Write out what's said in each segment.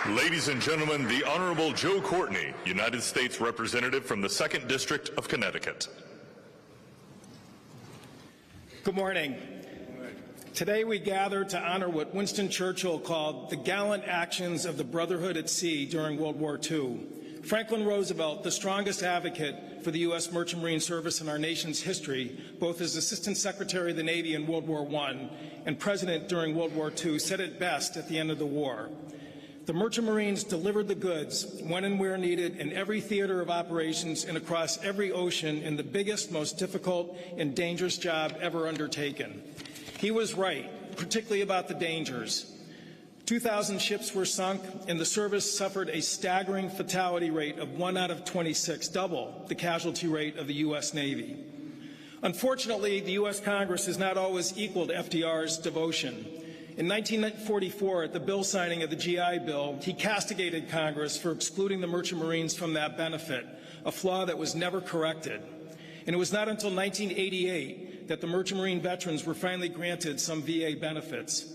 Ladies and gentlemen, the Honorable Joe Courtney, United States Representative from the 2nd District of Connecticut. Good morning. Today we gather to honor what Winston Churchill called the gallant actions of the Brotherhood at Sea during World War II. Franklin Roosevelt, the strongest advocate for the U.S. Merchant Marine Service in our nation's history, both as Assistant Secretary of the Navy in World War I and President during World War II, said it best at the end of the war. The Merchant Marines delivered the goods when and where needed in every theater of operations and across every ocean in the biggest, most difficult and dangerous job ever undertaken. He was right, particularly about the dangers. 2,000 ships were sunk, and the service suffered a staggering fatality rate of 1 out of 26, double the casualty rate of the U.S. Navy. Unfortunately, the U.S. Congress has not always equaled FDR's devotion. In 1944, at the bill signing of the GI Bill, he castigated Congress for excluding the Merchant Marines from that benefit, a flaw that was never corrected. And it was not until 1988 that the Merchant Marine veterans were finally granted some VA benefits.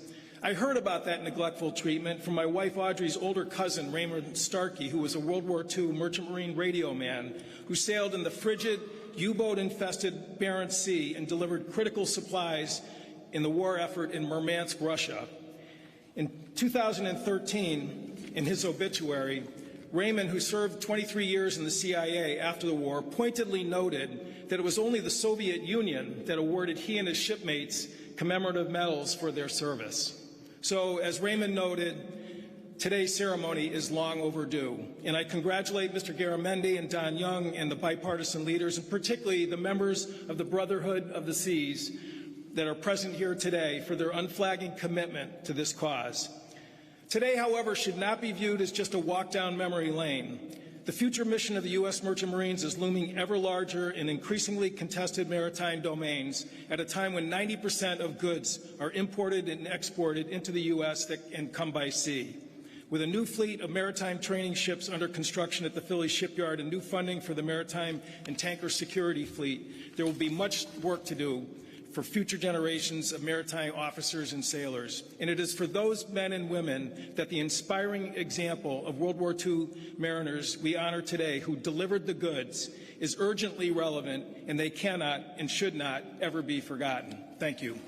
I heard about that neglectful treatment from my wife Audrey's older cousin, Raymond Starkey, who was a World War II Merchant Marine radio man who sailed in the frigid, U-boat-infested Barents Sea and delivered critical supplies in the war effort in Murmansk, Russia. In 2013, in his obituary, Raymond, who served 23 years in the CIA after the war, pointedly noted that it was only the Soviet Union that awarded he and his shipmates commemorative medals for their service. So, as Raymond noted, today's ceremony is long overdue, and I congratulate Mr. Garamendi and Don Young and the bipartisan leaders, and particularly the members of the Brotherhood of the Seas that are present here today for their unflagging commitment to this cause. Today, however, should not be viewed as just a walk down memory lane. The future mission of the U.S. Merchant Marines is looming ever larger in increasingly contested maritime domains at a time when 90% of goods are imported and exported into the U.S. and come by sea. With a new fleet of maritime training ships under construction at the Philly shipyard and new funding for the maritime and tanker security fleet, there will be much work to do for future generations of maritime officers and sailors. And it is for those men and women that the inspiring example of World War II mariners we honor today who delivered the goods is urgently relevant, and they cannot and should not ever be forgotten. Thank you.